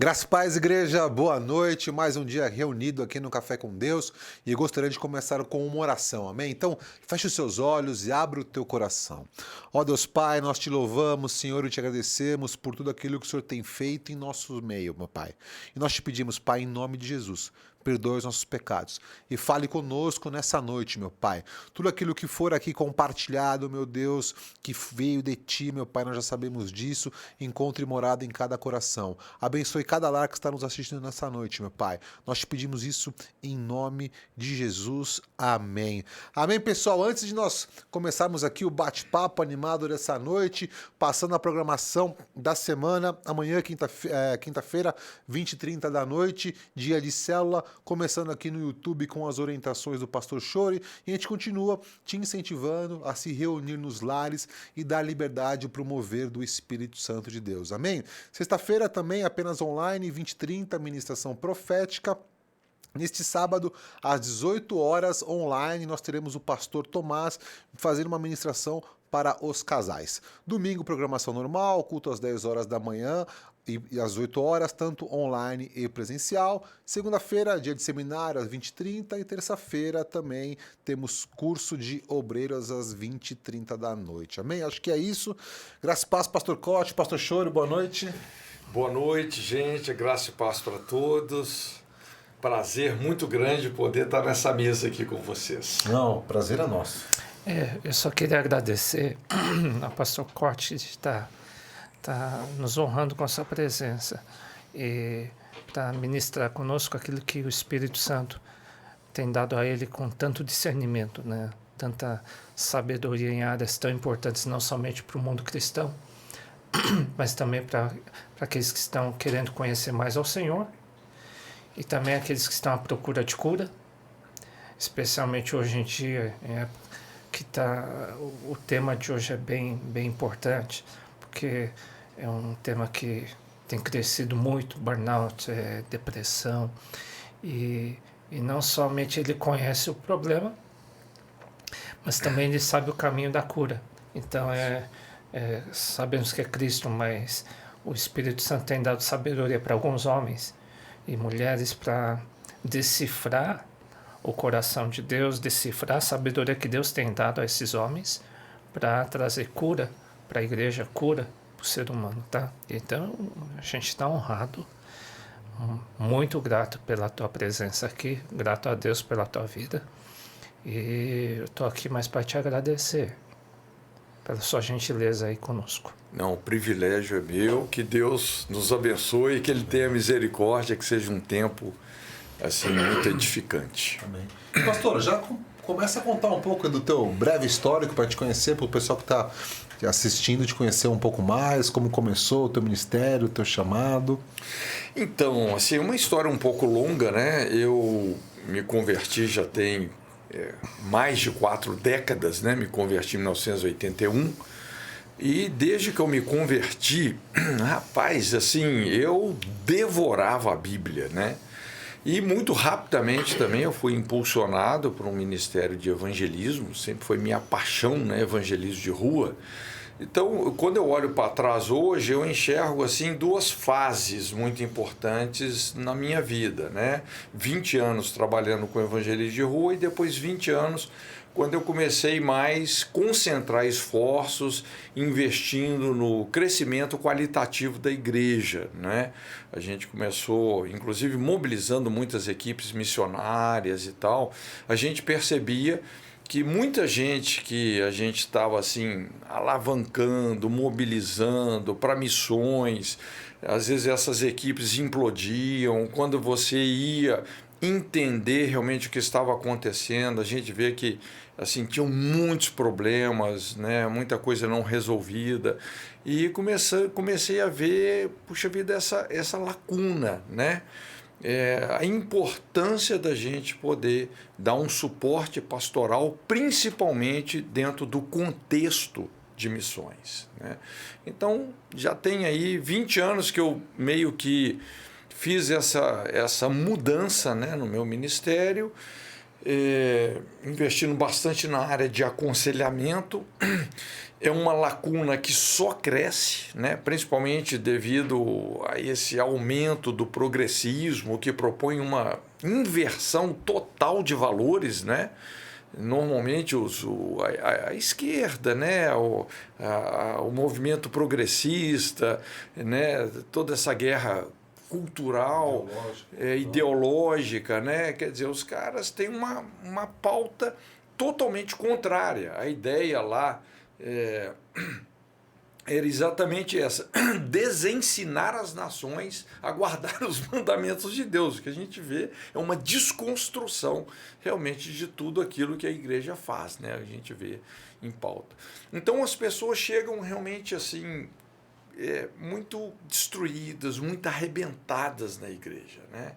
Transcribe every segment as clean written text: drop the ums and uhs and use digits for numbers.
Graças e paz, igreja, boa noite. Mais um dia reunido aqui no Café com Deus e gostaria de começar com uma oração, amém? Então, feche os seus olhos e abra o teu coração. Ó Deus Pai, nós te louvamos, Senhor, e te agradecemos por tudo aquilo que o Senhor tem feito em nosso meio, meu Pai. E nós te pedimos, Pai, em nome de Jesus, perdoe os nossos pecados e fale conosco nessa noite, meu Pai. Tudo aquilo que for aqui compartilhado, meu Deus, que veio de Ti, meu Pai, nós já sabemos disso, encontre morada em cada coração. Abençoe cada lar que está nos assistindo nessa noite, meu Pai. Nós te pedimos isso em nome de Jesus. Amém. Amém, pessoal. Antes de nós começarmos aqui o bate-papo animado dessa noite, passando a programação da semana, amanhã, quinta-feira, 20h30 da noite, dia de célula, começando aqui no YouTube com as orientações do Pastor Chori, e a gente continua te incentivando a se reunir nos lares e dar liberdade para o mover do Espírito Santo de Deus. Amém? Sexta-feira também, apenas online, 20h30, ministração profética. Neste sábado, às 18 horas, online, nós teremos o pastor Tomás fazendo uma ministração para os casais. Domingo, programação normal, culto às 10 horas da manhã e às 8 horas, tanto online e presencial. Segunda-feira, dia de seminário, às 20h30. E terça-feira também temos curso de obreiros às 20h30 da noite. Amém? Acho que é isso. Graças e paz, pastor Cote, pastor Choro, boa noite. Boa noite, gente. Graça e paz para todos. Prazer muito grande poder estar nessa mesa aqui com vocês. Não, prazer é nosso. Eu só queria agradecer ao pastor Corte de estar nos honrando com a sua presença e para ministrar conosco aquilo que o Espírito Santo tem dado a ele com tanto discernimento, né? Tanta sabedoria em áreas tão importantes, não somente para o mundo cristão, mas também para aqueles que estão querendo conhecer mais ao Senhor e também aqueles que estão à procura de cura, especialmente hoje em dia, o tema de hoje é bem importante, porque é um tema que tem crescido muito, burnout, depressão, e não somente ele conhece o problema, mas também ele sabe o caminho da cura. Então, sabemos que é Cristo, mas o Espírito Santo tem dado sabedoria para alguns homens e mulheres para decifrar o coração de Deus, decifrar a sabedoria que Deus tem dado a esses homens para trazer cura para a igreja, cura para o ser humano, tá? Então, a gente está honrado, muito grato pela tua presença aqui, grato a Deus pela tua vida, e eu estou aqui mais para te agradecer pela sua gentileza aí conosco. Não, o privilégio é meu, que Deus nos abençoe, que Ele tenha misericórdia, que seja um tempo assim muito edificante. Amém. Pastor, já começa a contar um pouco do teu breve histórico para te conhecer, para o pessoal que está assistindo te conhecer um pouco mais, como começou o teu ministério, o teu chamado. Então, assim, uma história um pouco longa, né? Eu me converti já tem mais de 4 décadas, né? Me converti em 1981. E desde que eu me converti, rapaz, assim, eu devorava a Bíblia, né? E muito rapidamente também eu fui impulsionado por um ministério de evangelismo, sempre foi minha paixão, né? Evangelismo de rua. Então, quando eu olho para trás hoje, eu enxergo assim 2 fases muito importantes na minha vida, né? 20 anos trabalhando com evangelismo de rua e depois 20 anos quando eu comecei mais concentrar esforços investindo no crescimento qualitativo da igreja, né? A gente começou, inclusive, mobilizando muitas equipes missionárias e tal. A gente percebia que muita gente que a gente estava assim alavancando, mobilizando para missões, às vezes essas equipes implodiam. Quando você ia entender realmente o que estava acontecendo, a gente vê que assim tinham muitos problemas, né, muita coisa não resolvida, e comecei a ver, puxa vida, essa lacuna, né? A importância da gente poder dar um suporte pastoral, principalmente dentro do contexto de missões, né? Então, já tem aí 20 anos que eu meio que fiz essa mudança, né, no meu ministério. investindo bastante na área de aconselhamento. É uma lacuna que só cresce, né? Principalmente devido a esse aumento do progressismo que propõe uma inversão total de valores, né? Normalmente a esquerda, né? o movimento progressista, né? Toda essa guerra cultural, ideológica, né? Quer dizer, os caras têm uma pauta totalmente contrária. A ideia lá era exatamente essa: desensinar as nações a guardar os mandamentos de Deus. O que a gente vê é uma desconstrução realmente de tudo aquilo que a igreja faz, né? A gente vê em pauta. Então as pessoas chegam realmente assim, muito destruídas, muito arrebentadas na igreja, né?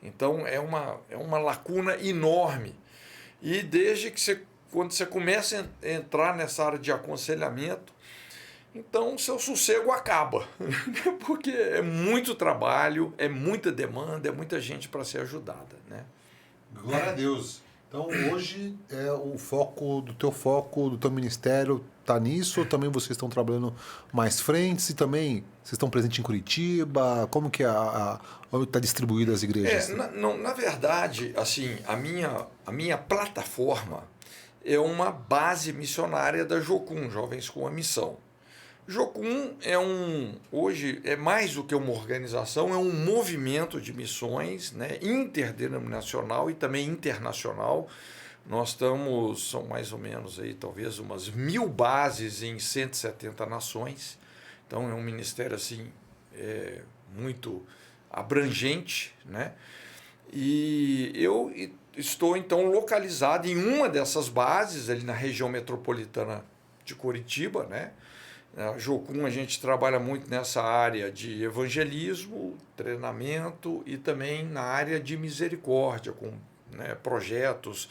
Então é uma lacuna enorme. E desde que quando você começa a entrar nessa área de aconselhamento, então seu sossego acaba, porque é muito trabalho, é muita demanda, é muita gente para ser ajudada, né? Glória a Deus. Então hoje o foco do teu ministério está nisso, ou também vocês estão trabalhando mais frentes e também vocês estão presentes em Curitiba? Como que está distribuída as igrejas? Na verdade, assim, a minha plataforma é uma base missionária da Jocum, Jovens com a Missão. Jocum hoje é mais do que uma organização, é um movimento de missões, né, interdenominacional e também internacional. Nós são mais ou menos aí, talvez umas 1000 bases em 170 nações. Então é um ministério assim, muito abrangente, né? E eu estou então localizado em uma dessas bases, ali na região metropolitana de Curitiba, né? A Jocum, a gente trabalha muito nessa área de evangelismo, treinamento e também na área de misericórdia, com, né, projetos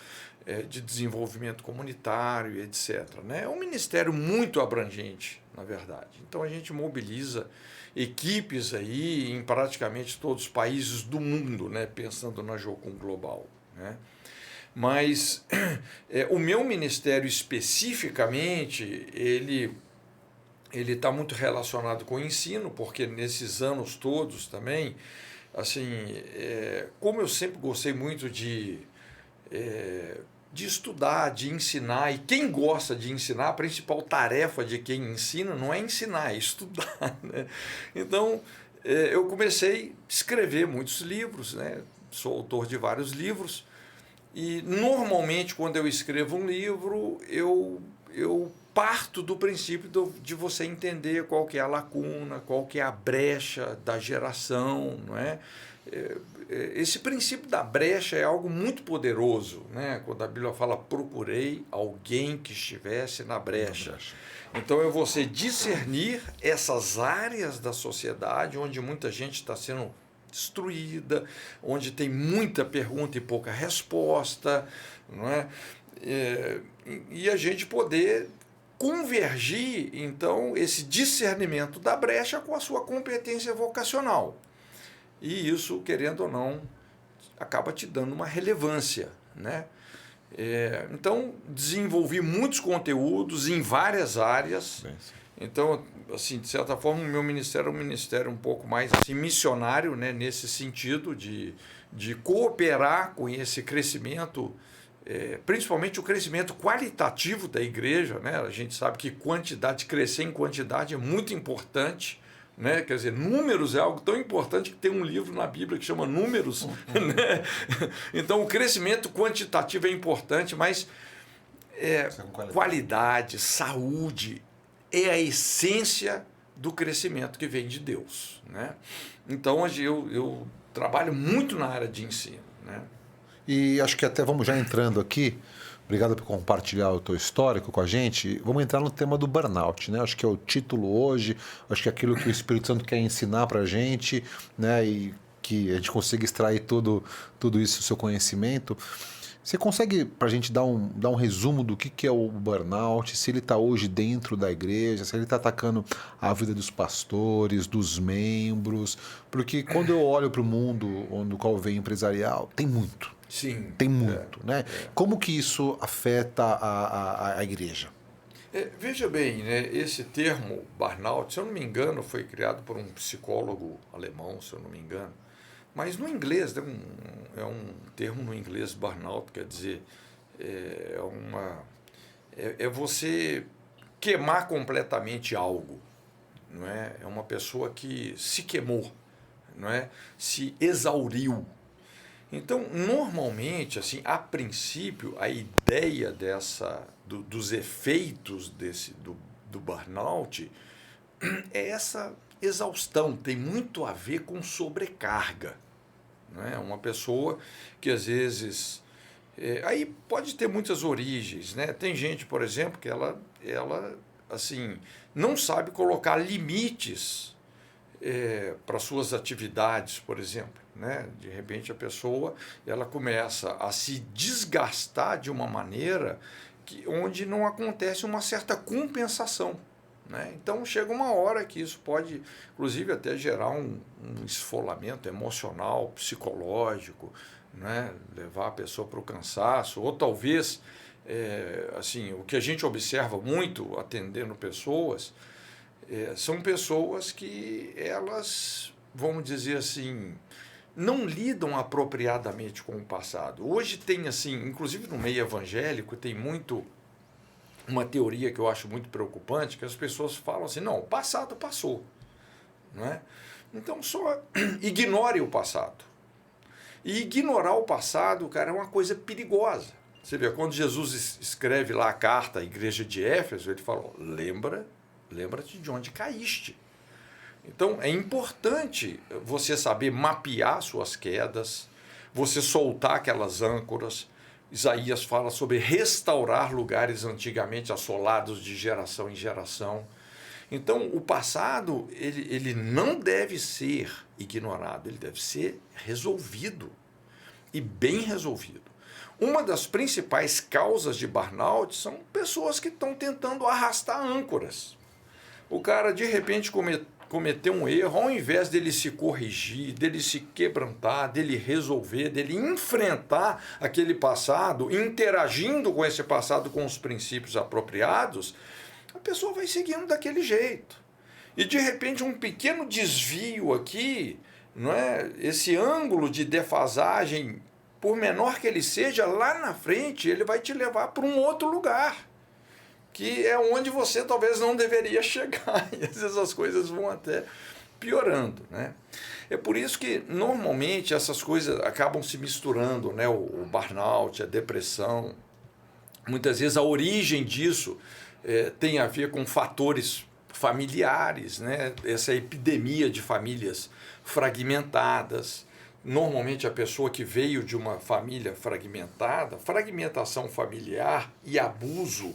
de desenvolvimento comunitário, etc. Né? É um ministério muito abrangente, na verdade. Então a gente mobiliza equipes aí em praticamente todos os países do mundo, né, pensando na Jocum Global, né? Mas o meu ministério especificamente, ele está muito relacionado com o ensino, porque nesses anos todos também, assim, como eu sempre gostei muito de estudar, de ensinar, e quem gosta de ensinar, a principal tarefa de quem ensina não é ensinar, é estudar, né? Então, eu comecei a escrever muitos livros, né? Sou autor de vários livros, e normalmente quando eu escrevo um livro, eu parto do princípio de você entender qual que é a lacuna, qual que é a brecha da geração, não é? Esse princípio da brecha é algo muito poderoso, né? Quando a Bíblia fala: procurei alguém que estivesse na brecha. Então é você discernir essas áreas da sociedade onde muita gente está sendo destruída, onde tem muita pergunta e pouca resposta, não é? E a gente poder convergir, então, esse discernimento da brecha com a sua competência vocacional. E isso, querendo ou não, acaba te dando uma relevância, né? Então, desenvolvi muitos conteúdos em várias áreas. Então, assim, de certa forma, o meu ministério é um ministério um pouco mais assim, missionário, né? Nesse sentido de cooperar com esse crescimento, principalmente o crescimento qualitativo da igreja, né? A gente sabe que crescer em quantidade é muito importante, né? Quer dizer, números é algo tão importante que tem um livro na Bíblia que chama Números, né? Então o crescimento quantitativo é importante, mas qualidade, saúde é a essência do crescimento que vem de Deus, né? Então hoje eu trabalho muito na área de ensino, né? E acho que até vamos já entrando aqui, obrigado por compartilhar o teu histórico com a gente, vamos entrar no tema do burnout, né? Acho que é o título hoje, acho que é aquilo que o Espírito Santo quer ensinar para a gente, né? E que a gente consiga extrair tudo isso do seu conhecimento. Você consegue, para a gente, dar um resumo do que é o burnout, se ele está hoje dentro da igreja, se ele está atacando a vida dos pastores, dos membros? Porque quando eu olho para o mundo onde o qual vem empresarial, Sim. tem muito, né? Como que isso afeta a igreja? Veja bem, né, esse termo burnout, se eu não me engano, foi criado por um psicólogo alemão, se eu não me engano. Mas no inglês, é um termo no inglês, burnout, quer dizer, é você queimar completamente algo, não é? É uma pessoa que se queimou, não é? Se exauriu. Então, normalmente, assim, a princípio, a ideia dos efeitos do burnout é essa exaustão, tem muito a ver com sobrecarga. Não é? Uma pessoa que às vezes... aí pode ter muitas origens, né? Tem gente, por exemplo, que ela assim, não sabe colocar limites para suas atividades, por exemplo, né? De repente a pessoa ela começa a se desgastar de uma maneira onde não acontece uma certa compensação, né? Então chega uma hora que isso pode, inclusive, até gerar um esfolamento emocional, psicológico, né? Levar a pessoa para o cansaço, ou talvez, assim, o que a gente observa muito atendendo pessoas, são pessoas que elas, vamos dizer assim, não lidam apropriadamente com o passado. Hoje tem, assim, inclusive no meio evangélico, tem muito uma teoria que eu acho muito preocupante, que as pessoas falam assim, não, o passado passou, não é? Então só ignore o passado. E ignorar o passado, cara, é uma coisa perigosa. Você vê, quando Jesus escreve lá a carta à igreja de Éfeso, ele fala, lembra-te de onde caíste. Então é importante você saber mapear suas quedas, você soltar aquelas âncoras. Isaías fala sobre restaurar lugares antigamente assolados de geração em geração. Então, o passado ele não deve ser ignorado, ele deve ser resolvido, e bem resolvido. Uma das principais causas de burnout são pessoas que estão tentando arrastar âncoras. O cara, de repente, cometeu um erro, ao invés dele se corrigir, dele se quebrantar, dele resolver, dele enfrentar aquele passado, interagindo com esse passado com os princípios apropriados, a pessoa vai seguindo daquele jeito. E de repente um pequeno desvio aqui, não é? Esse ângulo de defasagem, por menor que ele seja, lá na frente ele vai te levar para um outro lugar, que é onde você talvez não deveria chegar, e às vezes as coisas vão até piorando, né? É por isso que normalmente essas coisas acabam se misturando, né? O burnout, a depressão, muitas vezes a origem disso tem a ver com fatores familiares, né? Essa epidemia de famílias fragmentadas. Normalmente a pessoa que veio de uma família fragmentada, fragmentação familiar e abuso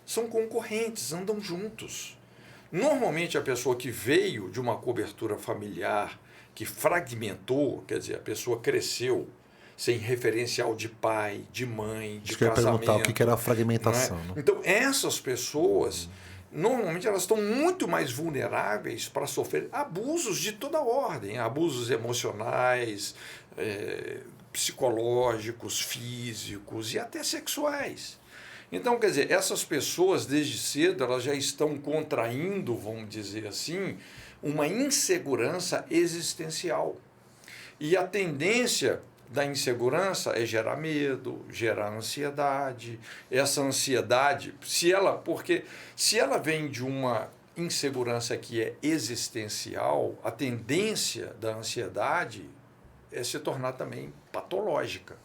são concorrentes, andam juntos. Normalmente a pessoa que veio de uma cobertura familiar que fragmentou, quer dizer, a pessoa cresceu sem referencial de pai, de mãe, de casamento. Eu ia perguntar o que era a fragmentação. Né? Então, essas pessoas, normalmente, elas estão muito mais vulneráveis para sofrer abusos de toda ordem, abusos emocionais, psicológicos, físicos e até sexuais. Então, quer dizer, essas pessoas, desde cedo, elas já estão contraindo, vamos dizer assim, uma insegurança existencial. E a tendência da insegurança é gerar medo, gerar ansiedade. Essa ansiedade, porque se ela vem de uma insegurança que é existencial, a tendência da ansiedade é se tornar também patológica.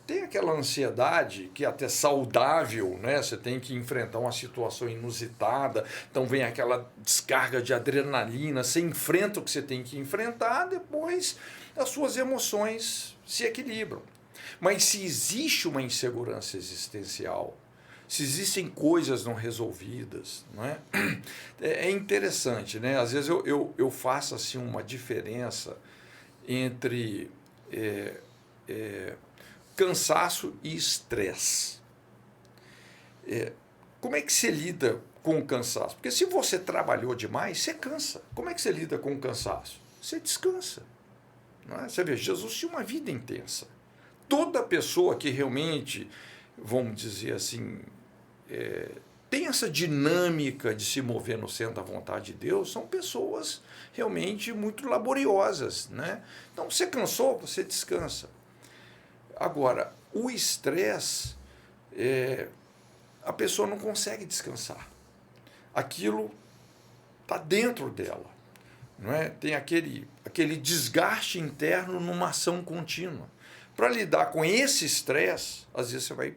Tem aquela ansiedade que é até saudável, né? Você tem que enfrentar uma situação inusitada, então vem aquela descarga de adrenalina, você enfrenta o que você tem que enfrentar, depois as suas emoções se equilibram. Mas se existe uma insegurança existencial, se existem coisas não resolvidas, não é? É interessante, né? Às vezes eu faço assim uma diferença entre cansaço e estresse. Como é que você lida com o cansaço? Porque se você trabalhou demais, você cansa. Como é que você lida com o cansaço? Você descansa. Não é? Você vê, Jesus tinha uma vida intensa. Toda pessoa que realmente, vamos dizer assim, tem essa dinâmica de se mover no centro da vontade de Deus, são pessoas realmente muito laboriosas, né? Então, você cansou, você descansa. Agora, o estresse, a pessoa não consegue descansar. Aquilo está dentro dela, não é? Tem aquele desgaste interno numa ação contínua. Para lidar com esse estresse, às vezes você vai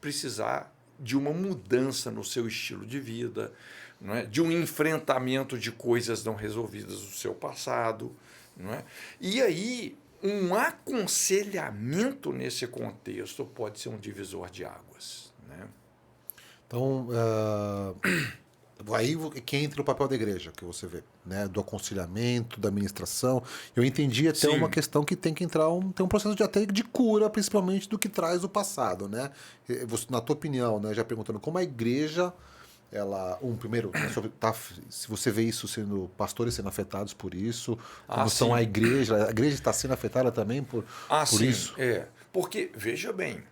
precisar de uma mudança no seu estilo de vida, não é? De um enfrentamento de coisas não resolvidas do seu passado. Não é? E aí, um aconselhamento nesse contexto pode ser um divisor de águas. Né? Então, aí que entra o papel da igreja, que você vê, né? Do aconselhamento, da administração. Eu entendi até Sim. uma questão que tem que entrar tem um processo de cura, principalmente do que traz do passado, né? Na tua opinião, né? Já perguntando como a igreja, primeiro, se você vê isso sendo pastores sendo afetados por isso, como estão a igreja está sendo afetada também por sim, isso? Porque, veja bem,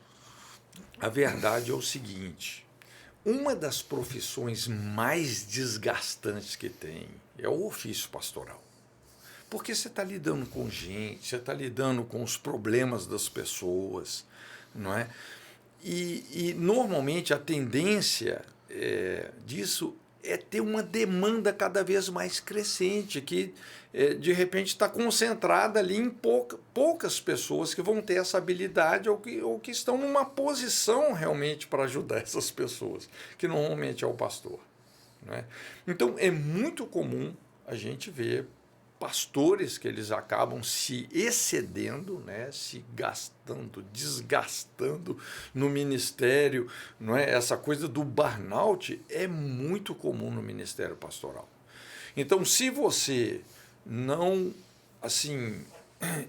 a verdade é o seguinte, uma das profissões mais desgastantes que tem é o ofício pastoral. Porque você está lidando com gente, você está lidando com os problemas das pessoas, não é? E normalmente a tendência disso é ter uma demanda cada vez mais crescente, que de repente está concentrada ali em poucas pessoas que vão ter essa habilidade ou que estão numa posição realmente para ajudar essas pessoas, que normalmente é o pastor. Não é? Então é muito comum a gente ver pastores que eles acabam se excedendo, né, se gastando, desgastando no ministério, não é? Essa coisa do burnout é muito comum no ministério pastoral. Então, se você não assim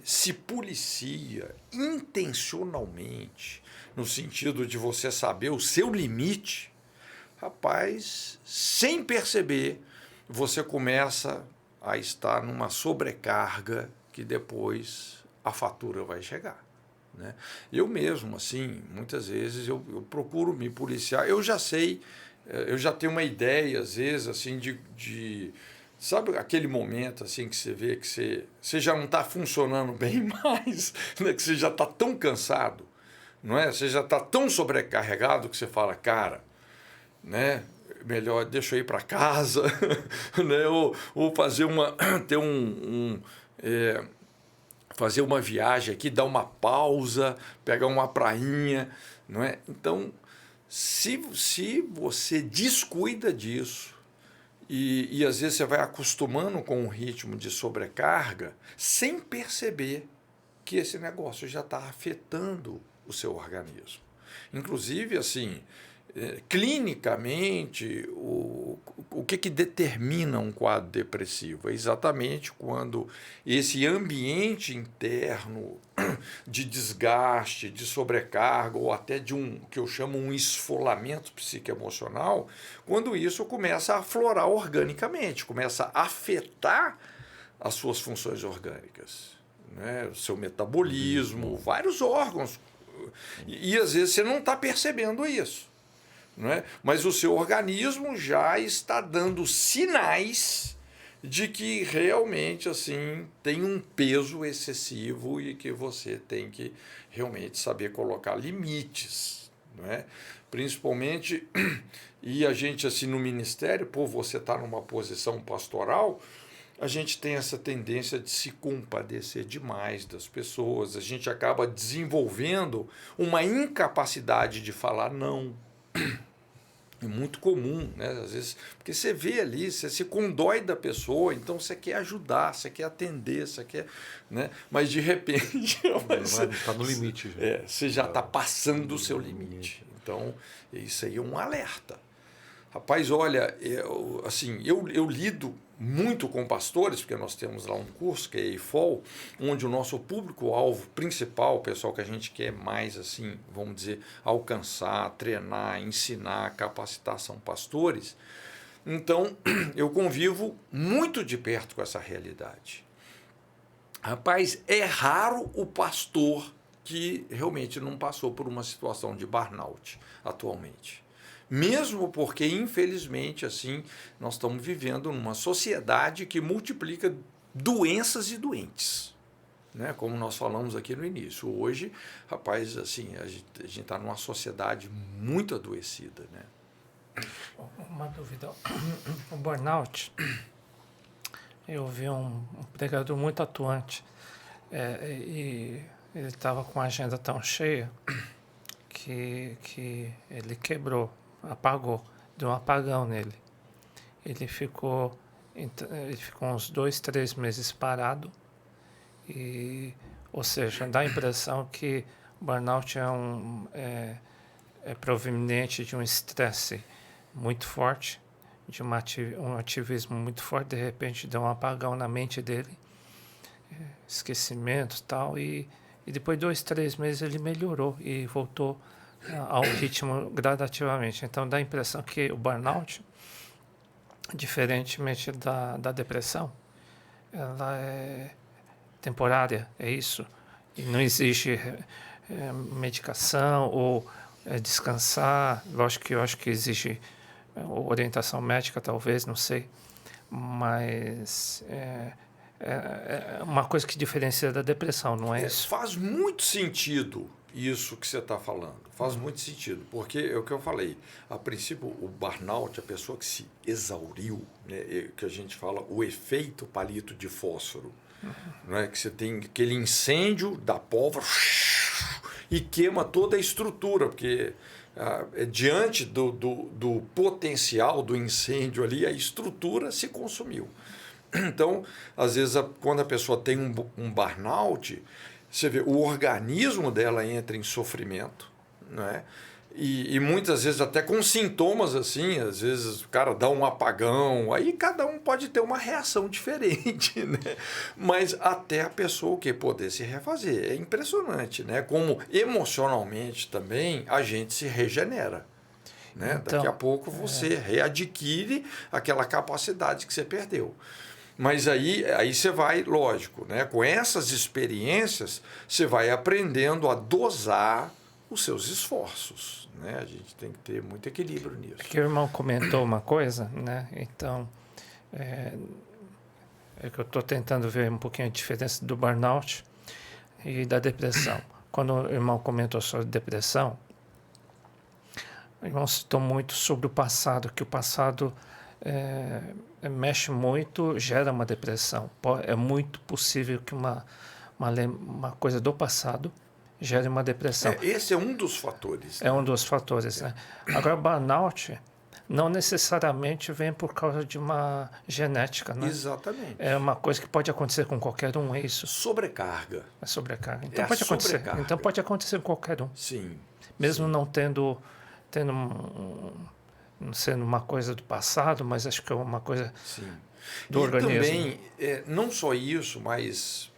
se policia intencionalmente, no sentido de você saber o seu limite, rapaz, sem perceber, você começa a estar numa sobrecarga que depois a fatura vai chegar. Né? Eu mesmo, assim, muitas vezes eu procuro me policiar. Eu já sei, eu já tenho uma ideia, às vezes, assim, sabe aquele momento assim que você vê que você já não está funcionando bem mais, né? Que você já está tão cansado, não é? Você já está tão sobrecarregado que você fala, cara, né? Melhor deixa eu ir para casa, né? ou fazer fazer uma viagem aqui, dar uma pausa, pegar uma prainha, não é? Então, se você descuida disso e às vezes você vai acostumando com um ritmo de sobrecarga, sem perceber que esse negócio já está afetando o seu organismo. Inclusive, assim, clinicamente, o que determina um quadro depressivo? É exatamente quando esse ambiente interno de desgaste, de sobrecarga, ou até de que eu chamo um esfolamento psicoemocional, quando isso começa a aflorar organicamente, começa a afetar as suas funções orgânicas, né? O seu metabolismo, vários órgãos. E às vezes você não está percebendo isso. Não é? Mas o seu organismo já está dando sinais de que realmente assim tem um peso excessivo e que você tem que realmente saber colocar limites, não é? Principalmente, e a gente assim no ministério, por você estar numa posição pastoral, a gente tem essa tendência de se compadecer demais das pessoas, a gente acaba desenvolvendo uma incapacidade de falar não. É muito comum, né? Às vezes, porque você vê ali, você se condói da pessoa, então você quer ajudar, você quer atender, você quer, né? Mas de repente Está no limite. Você já está passando do seu limite. Então, isso aí é um alerta. Rapaz, olha, eu lido muito com pastores, porque nós temos lá um curso que é EIFOL, onde o nosso público-alvo principal, o pessoal que a gente quer mais, assim, vamos dizer, alcançar, treinar, ensinar, capacitar, são pastores. Então, eu convivo muito de perto com essa realidade. Rapaz, é raro o pastor que realmente não passou por uma situação de burnout atualmente. Mesmo porque, infelizmente, assim, nós estamos vivendo numa sociedade que multiplica doenças e doentes, né? Como nós falamos aqui no início. Hoje, rapaz, assim, a gente está numa sociedade muito adoecida, né? Uma dúvida. O burnout, eu vi um pregador muito atuante e ele estava com a agenda tão cheia que ele quebrou, apagou, deu um apagão nele. Ele ficou uns 2, 3 meses parado, ou seja, dá a impressão que o burnout é proveniente de um estresse muito forte, de um ativismo muito forte, de repente deu um apagão na mente dele, esquecimento e tal, e depois de 2, 3 meses ele melhorou e voltou ao ritmo gradativamente. Então dá a impressão que o burnout, diferentemente da depressão, ela é temporária, é isso. E não existe medicação ou descansar. Lógico que eu acho que existe orientação médica, talvez, não sei. Mas é uma coisa que diferencia da depressão, não é isso? Faz muito sentido isso que você está falando. Faz muito sentido, porque é o que eu falei. A princípio, o burnout, a pessoa que se exauriu, né, que a gente fala o efeito palito de fósforo, né, que você tem aquele incêndio da pólvora e queima toda a estrutura, porque diante do potencial do incêndio ali, a estrutura se consumiu. Então, às vezes, quando a pessoa tem um burnout, você vê, o organismo dela entra em sofrimento, né? E muitas vezes até com sintomas assim, às vezes o cara dá um apagão, aí cada um pode ter uma reação diferente, né? Mas até a pessoa o quê? Poder se refazer. É impressionante, né? Como emocionalmente também a gente se regenera. Né? Então, daqui a pouco você readquire aquela capacidade que você perdeu. Mas aí você vai, lógico, né? Com essas experiências, você vai aprendendo a dosar os seus esforços. Né? A gente tem que ter muito equilíbrio nisso. Aqui o irmão comentou uma coisa, né? Então, é que eu estou tentando ver um pouquinho a diferença do burnout e da depressão. Quando o irmão comentou sobre depressão, o irmão citou muito sobre o passado, que o passado mexe muito, gera uma depressão. É muito possível que uma coisa do passado gere uma depressão. Esse é um dos fatores. É um dos fatores, né? Agora, burnout não necessariamente vem por causa de uma genética, né? Exatamente. É uma coisa que pode acontecer com qualquer um, é isso? Sobrecarga. É sobrecarga. Então a pode acontecer. sobrecarga. Então pode acontecer com qualquer um. Sim. Mesmo não tendo não sendo uma coisa do passado, mas acho que é uma coisa do organismo. E também, não só isso, mas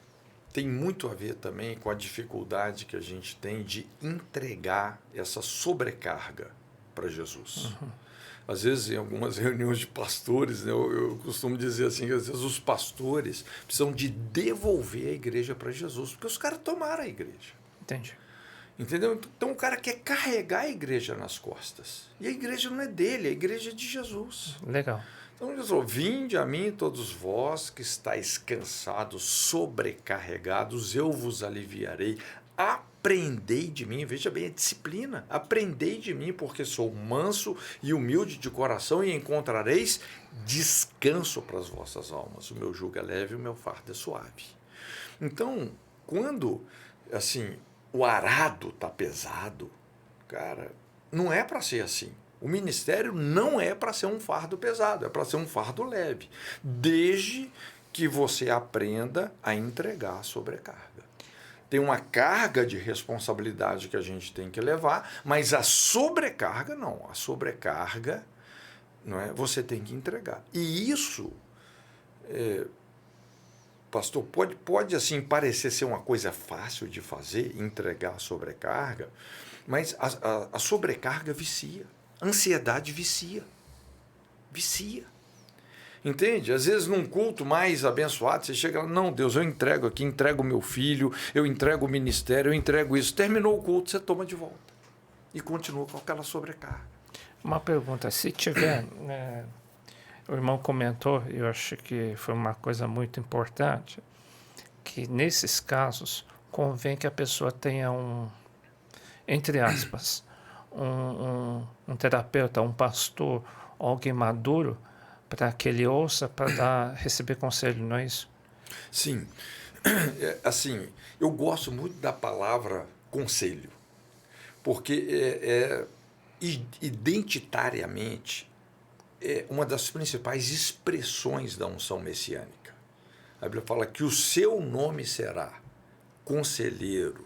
tem muito a ver também com a dificuldade que a gente tem de entregar essa sobrecarga para Jesus. Uhum. Às vezes, em algumas reuniões de pastores, né, eu costumo dizer assim, que às vezes os pastores precisam de devolver a igreja para Jesus, porque os caras tomaram a igreja. Entendi. Entendeu? Então o cara quer carregar a igreja nas costas. E a igreja não é dele, a igreja é de Jesus. Legal. Então Jesus falou, vinde a mim todos vós que estáis cansados, sobrecarregados, eu vos aliviarei. Aprendei de mim, veja bem a disciplina, aprendei de mim, porque sou manso e humilde de coração e encontrareis descanso para as vossas almas. O meu jugo é leve e o meu fardo é suave. Então, quando, assim, o arado está pesado, cara, não é para ser assim. O ministério não é para ser um fardo pesado, é para ser um fardo leve, desde que você aprenda a entregar a sobrecarga. Tem uma carga de responsabilidade que a gente tem que levar, mas a sobrecarga não. A sobrecarga não é? Você tem que entregar. E isso, pastor, pode assim parecer ser uma coisa fácil de fazer, entregar a sobrecarga, mas a sobrecarga vicia. A ansiedade vicia. Vicia. Entende? Às vezes num culto mais abençoado, você chega lá, não, Deus, eu entrego aqui, entrego o meu filho, eu entrego o ministério, eu entrego isso. Terminou o culto, você toma de volta. E continua com aquela sobrecarga. Uma pergunta, se tiver, o irmão comentou, eu acho que foi uma coisa muito importante, que nesses casos convém que a pessoa tenha entre aspas, um terapeuta, um pastor, alguém maduro, para que ele ouça, para receber conselho, não é isso? Sim. Assim, eu gosto muito da palavra conselho, porque identitariamente é uma das principais expressões da unção messiânica. A Bíblia fala que o seu nome será Conselheiro,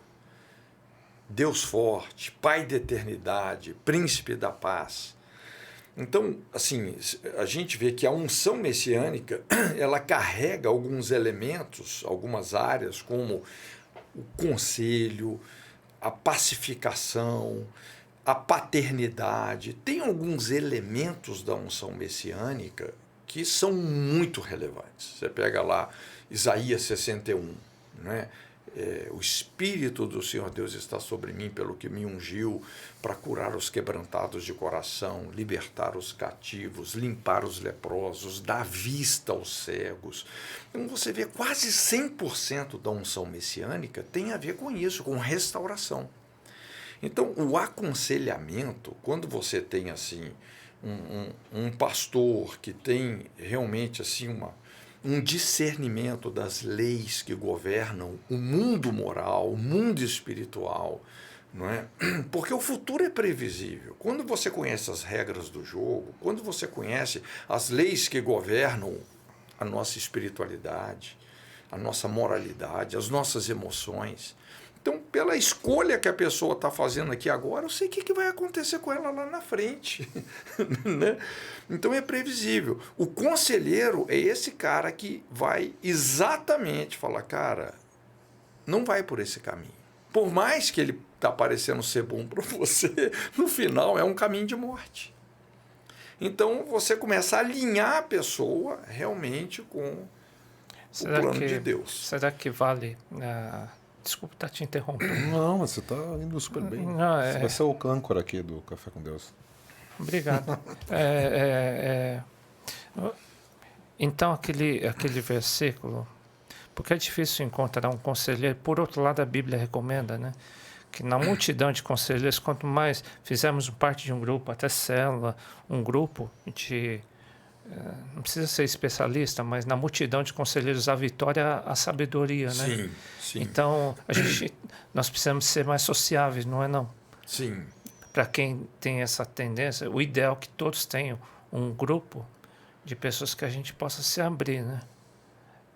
Deus Forte, Pai da Eternidade, Príncipe da Paz. Então, assim, a gente vê que a unção messiânica, ela carrega alguns elementos, algumas áreas, como o conselho, a pacificação, a paternidade. Tem alguns elementos da unção messiânica que são muito relevantes. Você pega lá Isaías 61, né? O Espírito do Senhor Deus está sobre mim, pelo que me ungiu para curar os quebrantados de coração, libertar os cativos, limpar os leprosos, dar vista aos cegos. Então você vê quase 100% da unção messiânica tem a ver com isso, com restauração. Então o aconselhamento, quando você tem assim um pastor que tem realmente assim um discernimento das leis que governam o mundo moral, o mundo espiritual, não é? Porque o futuro é previsível. Quando você conhece as regras do jogo, quando você conhece as leis que governam a nossa espiritualidade, a nossa moralidade, as nossas emoções, então, pela escolha que a pessoa está fazendo aqui agora, eu sei o que vai acontecer com ela lá na frente. Né? Então, é previsível. O conselheiro é esse cara que vai exatamente falar, cara, não vai por esse caminho. Por mais que ele está parecendo ser bom para você, no final é um caminho de morte. Então, você começa a alinhar a pessoa realmente com o plano de Deus. Será que vale... Desculpa estar te interrompendo. Não, você está indo super bem. Não, Você vai ser o âncora aqui do Café com Deus. Obrigado. Então, aquele versículo, porque é difícil encontrar um conselheiro, por outro lado, a Bíblia recomenda, né? Que na multidão de conselheiros, quanto mais fizermos parte de um grupo, até célula, um grupo de... não precisa ser especialista, mas na multidão de conselheiros a vitória, a sabedoria, né? Sim, sim. Então, nós precisamos ser mais sociáveis, não é não? Sim. Para quem tem essa tendência, o ideal é que todos tenham um grupo de pessoas que a gente possa se abrir, né?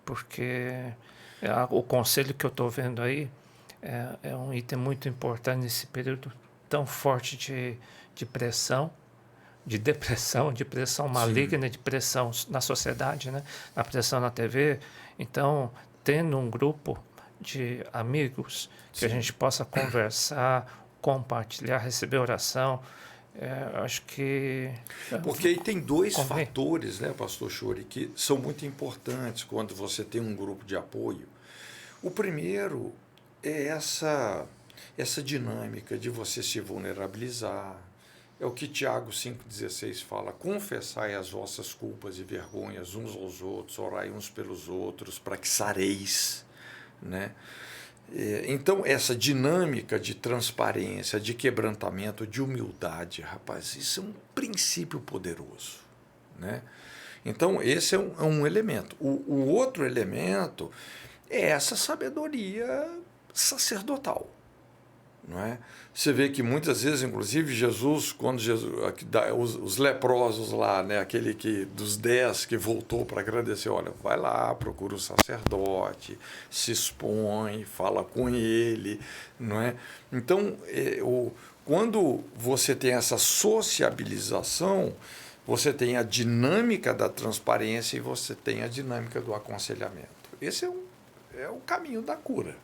Porque o conselho que eu estou vendo aí é um item muito importante nesse período tão forte de pressão, de depressão, de pressão maligna, Sim. de pressão na sociedade, né? Na pressão na TV. Então, tendo um grupo de amigos que Sim. a gente possa conversar, compartilhar, receber oração, acho que... Porque aí tem dois fatores, né, pastor Chori, que são muito importantes quando você tem um grupo de apoio. O primeiro é essa dinâmica de você se vulnerabilizar. É o que Tiago 5,16 fala: confessai as vossas culpas e vergonhas uns aos outros, orai uns pelos outros, para que sareis, né? Então, essa dinâmica de transparência, de quebrantamento, de humildade, rapaz, isso é um princípio poderoso, né? Então, esse é um elemento. O outro elemento é essa sabedoria sacerdotal. Não é? Você vê que muitas vezes, inclusive, quando os leprosos lá, né, aquele dos 10 que voltou para agradecer, olha, vai lá, procura o sacerdote, se expõe, fala com ele, não é? Então, quando você tem essa sociabilização, você tem a dinâmica da transparência e você tem a dinâmica do aconselhamento. Esse é o caminho da cura.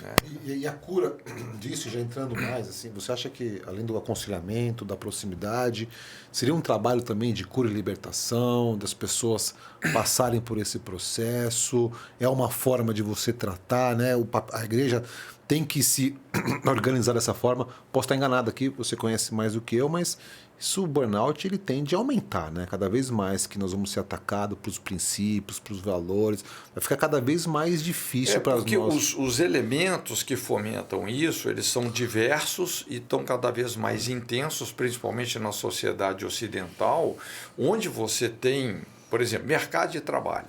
Né? E a cura disso, já entrando mais, assim, você acha que, além do aconselhamento, da proximidade, seria um trabalho também de cura e libertação, das pessoas passarem por esse processo? É uma forma de você tratar, né? A igreja tem que se organizar dessa forma. Posso estar enganado aqui, você conhece mais do que eu, mas o burnout ele tende a aumentar, né? Cada vez mais que nós vamos ser atacados para os princípios, para os valores, vai ficar cada vez mais difícil para nós. Porque os elementos que fomentam isso, eles são diversos e estão cada vez mais intensos, principalmente na sociedade ocidental, onde você tem, por exemplo, mercado de trabalho.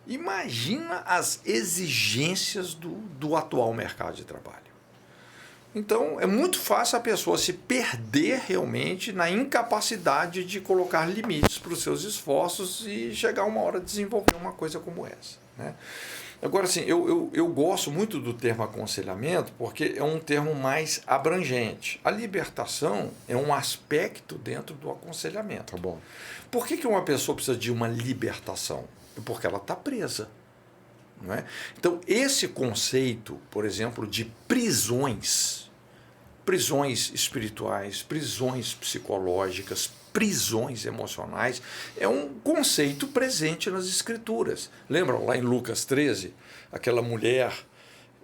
Imagina as exigências do atual mercado de trabalho. Então, é muito fácil a pessoa se perder realmente na incapacidade de colocar limites para os seus esforços e chegar uma hora a desenvolver uma coisa como essa. Né? Agora, assim, eu gosto muito do termo aconselhamento porque é um termo mais abrangente. A libertação é um aspecto dentro do aconselhamento. Tá bom. Por que uma pessoa precisa de uma libertação? Porque ela está presa. Não é? Então, esse conceito, por exemplo, de prisões espirituais, prisões psicológicas, prisões emocionais, é um conceito presente nas Escrituras. Lembram lá em Lucas 13, aquela mulher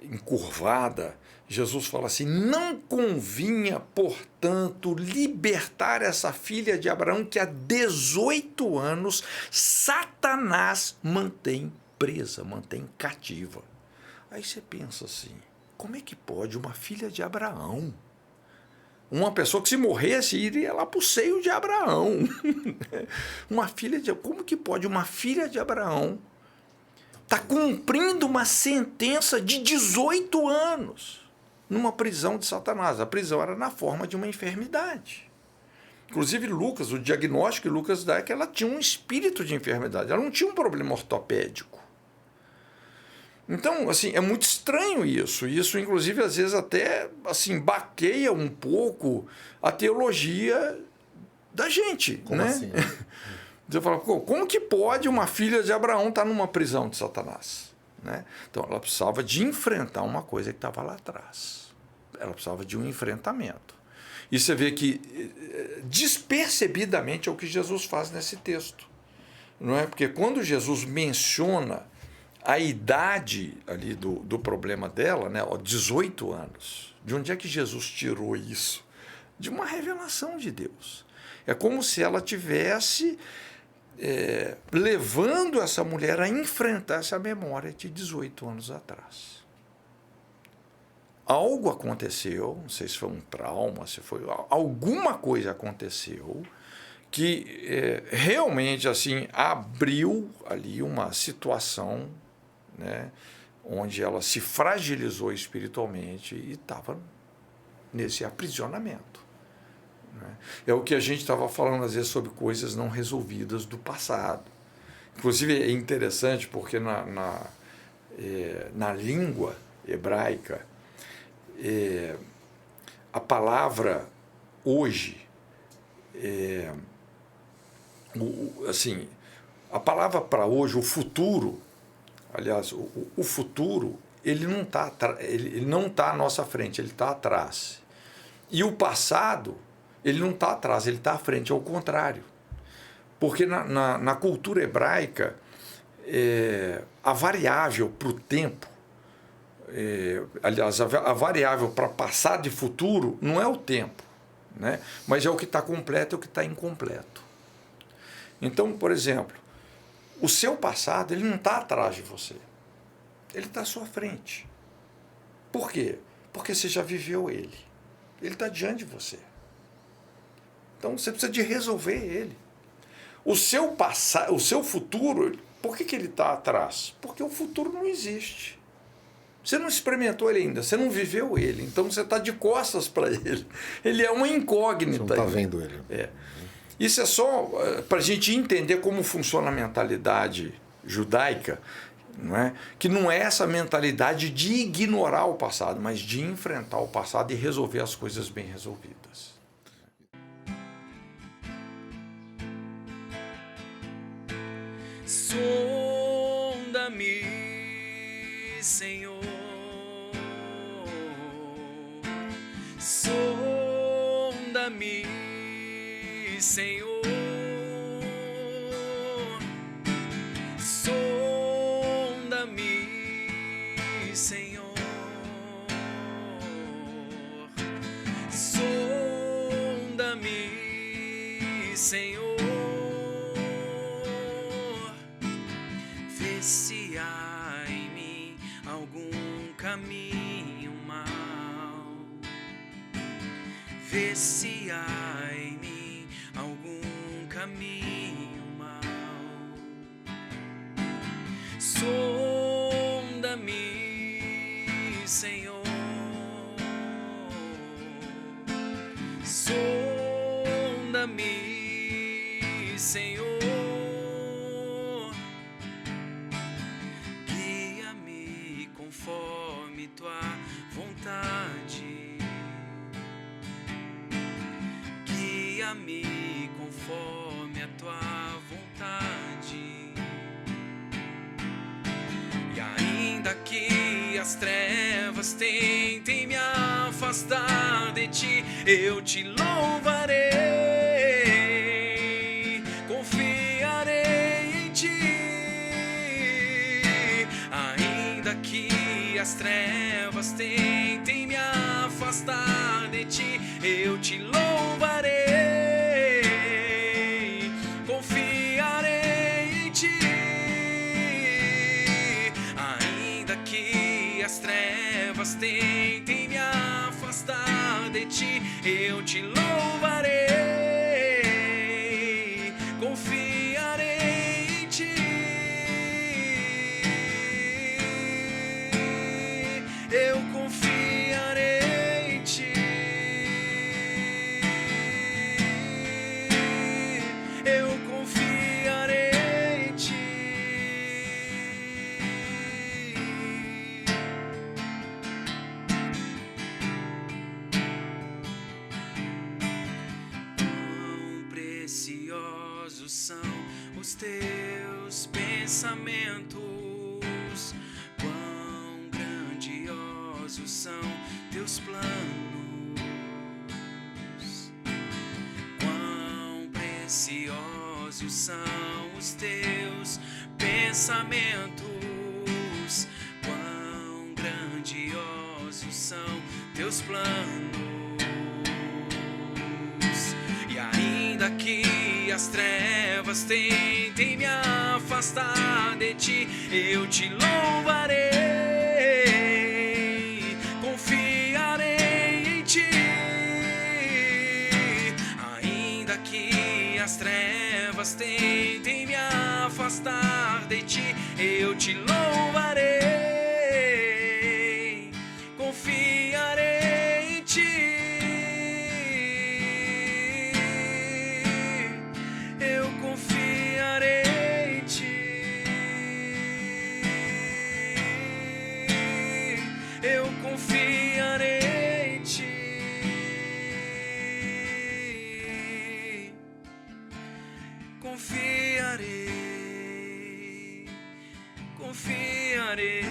encurvada, Jesus fala assim: não convinha, portanto, libertar essa filha de Abraão que há 18 anos Satanás mantém presa, mantém cativa. Aí você pensa assim, como é que pode uma filha de Abraão? Uma pessoa que se morresse iria lá para o seio de Abraão. Como que pode uma filha de Abraão estar cumprindo uma sentença de 18 anos numa prisão de Satanás? A prisão era na forma de uma enfermidade. Inclusive Lucas, o diagnóstico que Lucas dá é que ela tinha um espírito de enfermidade, ela não tinha um problema ortopédico. Então, assim, é muito estranho isso. Isso, inclusive, às vezes até assim, baqueia um pouco a teologia da gente. Como né? assim? Você fala, como que pode uma filha de Abraão estar numa prisão de Satanás? Né? Então, ela precisava de enfrentar uma coisa que estava lá atrás. Ela precisava de um enfrentamento. E você vê que, despercebidamente, é o que Jesus faz nesse texto. Não é? Porque quando Jesus menciona a idade ali do problema dela, né, 18 anos, de onde é que Jesus tirou isso? De uma revelação de Deus. É como se ela tivesse levando essa mulher a enfrentar essa memória de 18 anos atrás. Algo aconteceu, não sei se foi um trauma, se foi alguma coisa aconteceu que realmente assim abriu ali uma situação, né, onde ela se fragilizou espiritualmente e estava nesse aprisionamento. Né? É o que a gente estava falando às vezes sobre coisas não resolvidas do passado. Inclusive é interessante porque na língua hebraica a palavra hoje assim, a palavra para hoje, o futuro, aliás, o futuro, ele não está à nossa frente, ele está atrás. E o passado, ele não está atrás, ele está à frente, é o contrário. Porque na cultura hebraica, a variável para o tempo, aliás, a variável para passado e futuro não é o tempo, né? Mas é o que está completo e o que está incompleto. Então, por exemplo, o seu passado ele não está atrás de você, ele está à sua frente. Por quê? Porque você já viveu ele está diante de você. Então você precisa de resolver ele. O seu passado, o seu futuro, por que ele está atrás? Porque o futuro não existe. Você não experimentou ele ainda, você não viveu ele, então você está de costas para ele. Ele é uma incógnita. Você não está vendo ele. Isso é só para a gente entender como funciona a mentalidade judaica, não é? Que não é essa mentalidade de ignorar o passado, mas de enfrentar o passado e resolver as coisas bem resolvidas. Sonda-me, Senhor, sonda-me, Senhor, sonda-me, Senhor, sonda-me, Senhor, vê se há em mim algum caminho mau, vê se há em mim algum caminho mau. Sonda-me, Senhor, sonda-me, Senhor, guia-me conforme tua vontade, guia-me conforme a tua vontade. E ainda que as trevas tentem me afastar de ti, eu te louvarei, confiarei em ti. Ainda que as trevas tentem me afastar de ti, eu te louvarei, confiarei em ti. Ainda que as trevas tentem me afastar de ti, eu te louvarei, confiarei em ti. Eu confiarei em ti. Eu confiarei em ti. Quão preciosos são os teus pensamentos, quão grandiosos são teus planos, quão preciosos são os teus pensamentos, quão grandiosos são teus planos. E ainda que as trevas tentem me afastar de ti, eu te louvarei, confiarei em ti. Ainda que as trevas tentem me afastar de ti, eu te louvarei, confiarei em ti. Eu confiarei em ti. Eu confiarei em ti. Confiarei, confiarei.